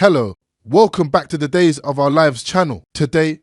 Hello, welcome back to the Days of Our Lives channel. Today,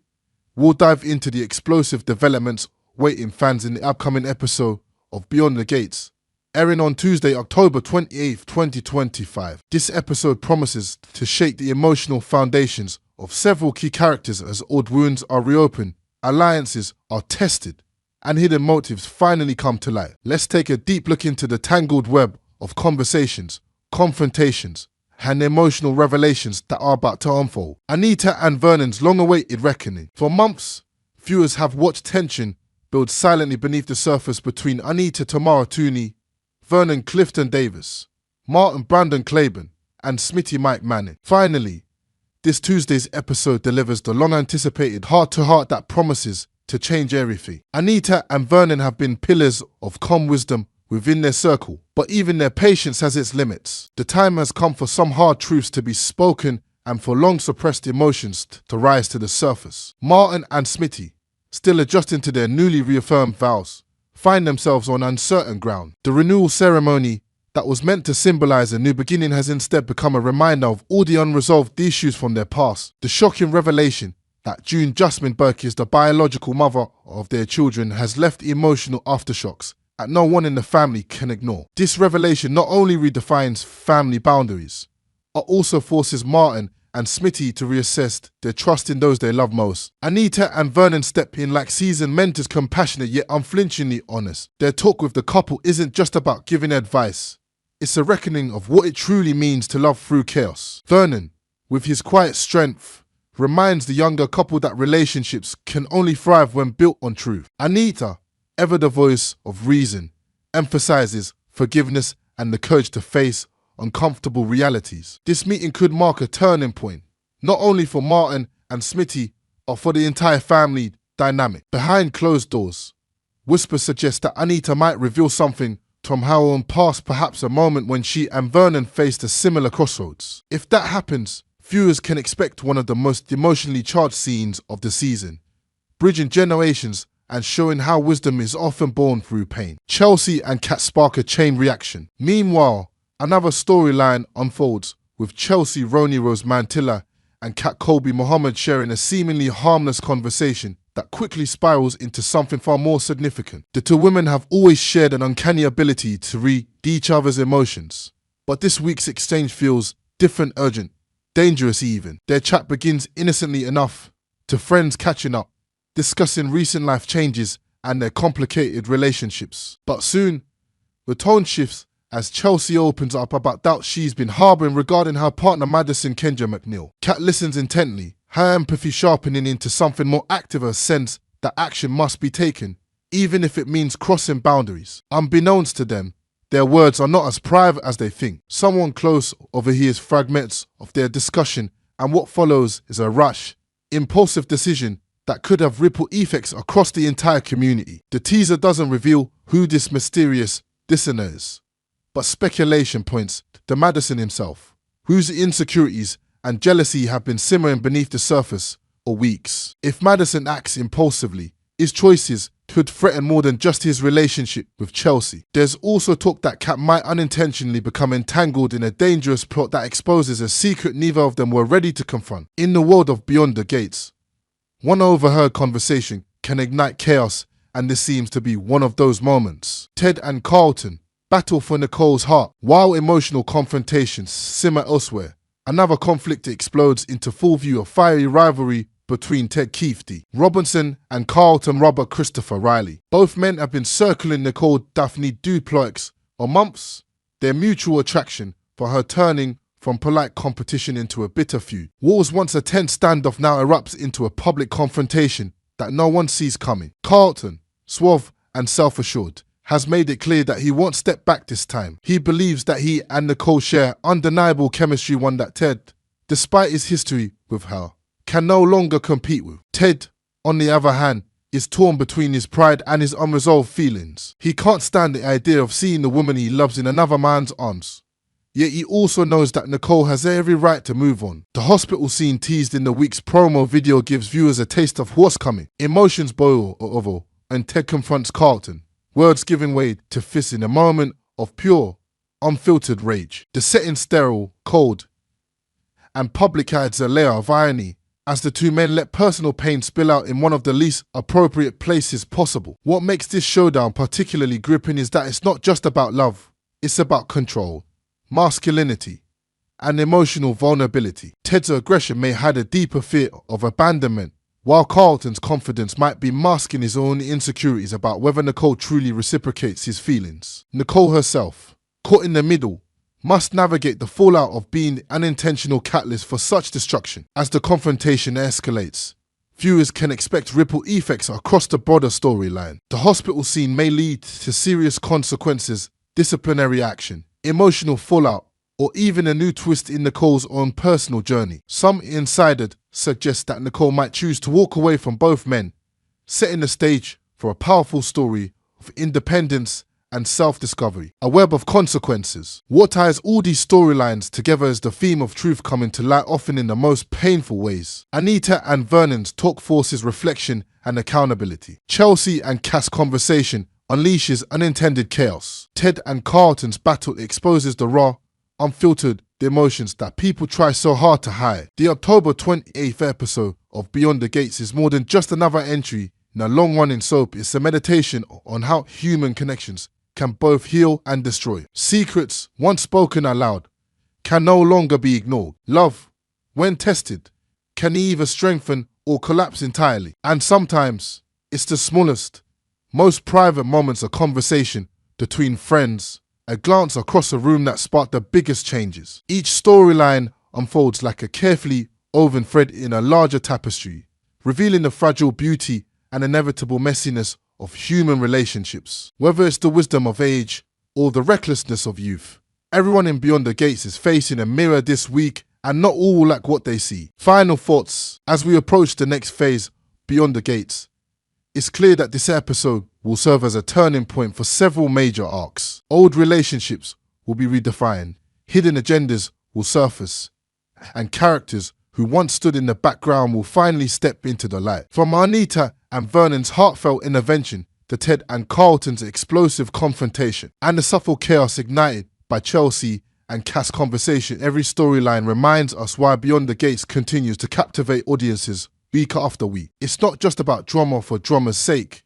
we'll dive into the explosive developments waiting fans in the upcoming episode of Beyond the Gates, airing on Tuesday, October 28th, 2025. This episode promises to shake the emotional foundations of several key characters as old wounds are reopened, alliances are tested, and hidden motives finally come to light. Let's take a deep look into the tangled web of conversations, confrontations, and emotional revelations that are about to unfold. Anita and Vernon's long-awaited reckoning. For months, viewers have watched tension build silently beneath the surface between Anita Tamara Tooney, Vernon Clifton Davis, Martin Brandon Claiborne, and Smitty Mike Manning. Finally, this Tuesday's episode delivers the long-anticipated heart-to-heart that promises to change everything. Anita and Vernon have been pillars of calm wisdom within their circle, but even their patience has its limits. The time has come for some hard truths to be spoken and for long-suppressed emotions to rise to the surface. Martin and Smitty, still adjusting to their newly reaffirmed vows, find themselves on uncertain ground. The renewal ceremony that was meant to symbolize a new beginning has instead become a reminder of all the unresolved issues from their past. The shocking revelation that June Jasmine Burke is the biological mother of their children has left emotional aftershocks that no one in the family can ignore. This revelation not only redefines family boundaries, but also forces Martin and Smitty to reassess their trust in those they love most. Anita and Vernon step in like seasoned mentors, compassionate yet unflinchingly honest. Their talk with the couple isn't just about giving advice. It's a reckoning of what it truly means to love through chaos. Vernon, with his quiet strength, reminds the younger couple that relationships can only thrive when built on truth. Anita, ever the voice of reason, emphasizes forgiveness and the courage to face uncomfortable realities. This meeting could mark a turning point, not only for Martin and Smitty, but for the entire family dynamic. Behind closed doors, whispers suggest that Anita might reveal something from her own past, perhaps a moment when she and Vernon faced a similar crossroads. If that happens, viewers can expect one of the most emotionally charged scenes of the season, bridging generations and showing how wisdom is often born through pain. Chelsea and Kat spark a chain reaction. Meanwhile, another storyline unfolds with Chelsea Roni Rose Mantilla and Kat Colby Muhammad sharing a seemingly harmless conversation that quickly spirals into something far more significant. The two women have always shared an uncanny ability to read each other's emotions, but this week's exchange feels different, urgent, dangerous even. Their chat begins innocently enough to friends catching up, discussing recent life changes and their complicated relationships. But soon, the tone shifts as Chelsea opens up about doubts she's been harboring regarding her partner Madison Kendra McNeil. Kat listens intently, her empathy sharpening into something more active, a sense that action must be taken, even if it means crossing boundaries. Unbeknownst to them, their words are not as private as they think. Someone close overhears fragments of their discussion, and what follows is a rash, impulsive decision that could have ripple effects across the entire community. The teaser doesn't reveal who this mysterious listener is, but speculation points to Madison himself, whose insecurities and jealousy have been simmering beneath the surface for weeks. If Madison acts impulsively, his choices could threaten more than just his relationship with Chelsea. There's also talk that Kat might unintentionally become entangled in a dangerous plot that exposes a secret neither of them were ready to confront. In the world of Beyond the Gates, one overheard conversation can ignite chaos, and this seems to be one of those moments. Ted and Carlton battle for Nicole's heart, while emotional confrontations simmer elsewhere. Another conflict explodes into full view of fiery rivalry between Ted Keefty Robinson and Carlton Robert Christopher Riley. Both men have been circling Nicole Daphne Duplox for months, their mutual attraction for her turning from polite competition into a bitter feud. What was once a tense standoff now erupts into a public confrontation that no one sees coming. Carlton, suave and self-assured, has made it clear that he won't step back this time. He believes that he and Nicole share undeniable chemistry, one that Ted, despite his history with her, can no longer compete with. Ted, on the other hand, is torn between his pride and his unresolved feelings. He can't stand the idea of seeing the woman he loves in another man's arms. Yet he also knows that Nicole has every right to move on. The hospital scene teased in the week's promo video gives viewers a taste of what's coming. Emotions boil over, and Ted confronts Carlton, words giving way to fists in a moment of pure, unfiltered rage. The setting sterile, cold, and public adds a layer of irony as the two men let personal pain spill out in one of the least appropriate places possible. What makes this showdown particularly gripping is that it's not just about love, it's about control, masculinity, and emotional vulnerability. Ted's aggression may hide a deeper fear of abandonment, while Carlton's confidence might be masking his own insecurities about whether Nicole truly reciprocates his feelings. Nicole herself, caught in the middle, must navigate the fallout of being the unintentional catalyst for such destruction. As the confrontation escalates, viewers can expect ripple effects across the broader storyline. The hospital scene may lead to serious consequences, disciplinary action, emotional fallout, or even a new twist in Nicole's own personal journey. Some insiders suggest that Nicole might choose to walk away from both men, setting the stage for a powerful story of independence and self-discovery. A web of consequences. What ties all these storylines together is the theme of truth coming to light, often in the most painful ways. Anita and Vernon's talk forces reflection and accountability. Chelsea and Cass' conversation unleashes unintended chaos. Ted and Carlton's battle exposes the raw, unfiltered emotions that people try so hard to hide. The October 28th episode of Beyond the Gates is more than just another entry in a long-running soap. It's a meditation on how human connections can both heal and destroy. Secrets, once spoken aloud, can no longer be ignored. Love, when tested, can either strengthen or collapse entirely. And sometimes, it's the smallest, most private moments of conversation between friends, a glance across a room that sparked the biggest changes. Each storyline unfolds like a carefully woven thread in a larger tapestry, revealing the fragile beauty and inevitable messiness of human relationships. Whether it's the wisdom of age or the recklessness of youth, everyone in Beyond the Gates is facing a mirror this week, and not all like what they see. Final thoughts. As we approach the next phase, Beyond the Gates, it's clear that this episode will serve as a turning point for several major arcs. Old relationships will be redefined, hidden agendas will surface, and characters who once stood in the background will finally step into the light. From Anita and Vernon's heartfelt intervention to Ted and Carlton's explosive confrontation, and the subtle chaos ignited by Chelsea and Cass' conversation, every storyline reminds us why Beyond the Gates continues to captivate audiences week after week. It's not just about drama for drama's sake.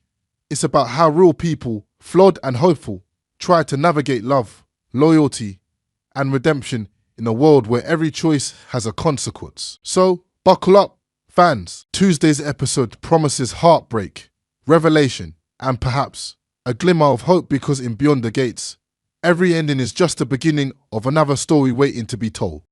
It's about how real people, flawed and hopeful, try to navigate love, loyalty, and redemption in a world where every choice has a consequence. So, buckle up, fans. Tuesday's episode promises heartbreak, revelation, and perhaps a glimmer of hope, because in Beyond the Gates, every ending is just the beginning of another story waiting to be told.